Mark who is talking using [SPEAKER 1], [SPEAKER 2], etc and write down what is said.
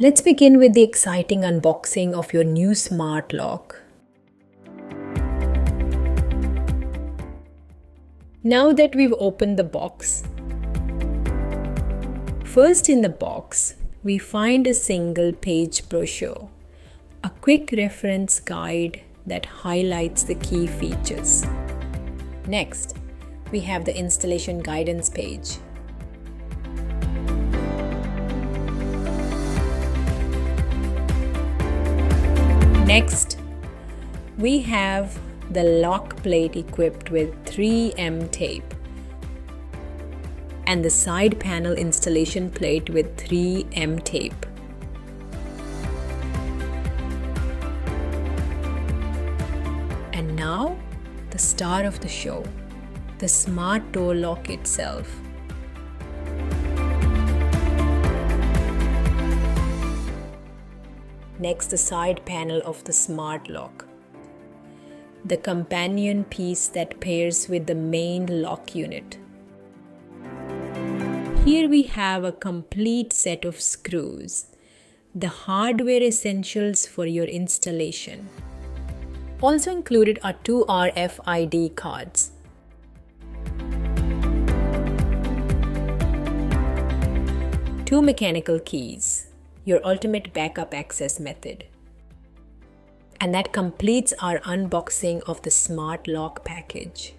[SPEAKER 1] Let's begin with the exciting unboxing of your new smart lock. Now that we've opened the box, first in the box, we find a single-page brochure, a quick reference guide that highlights the key features. Next, we have the installation guidance page. Next, we have the lock plate equipped with 3M tape and the side panel installation plate with 3M tape. And now, the star of the show, the smart door lock itself. Next, the side panel of the smart lock, the companion piece that pairs with the main lock unit. Here we have a complete set of screws, the hardware essentials for your installation. Also included are 2 RFID cards. Two mechanical keys, your ultimate backup access method. And that completes our unboxing of the smart lock package.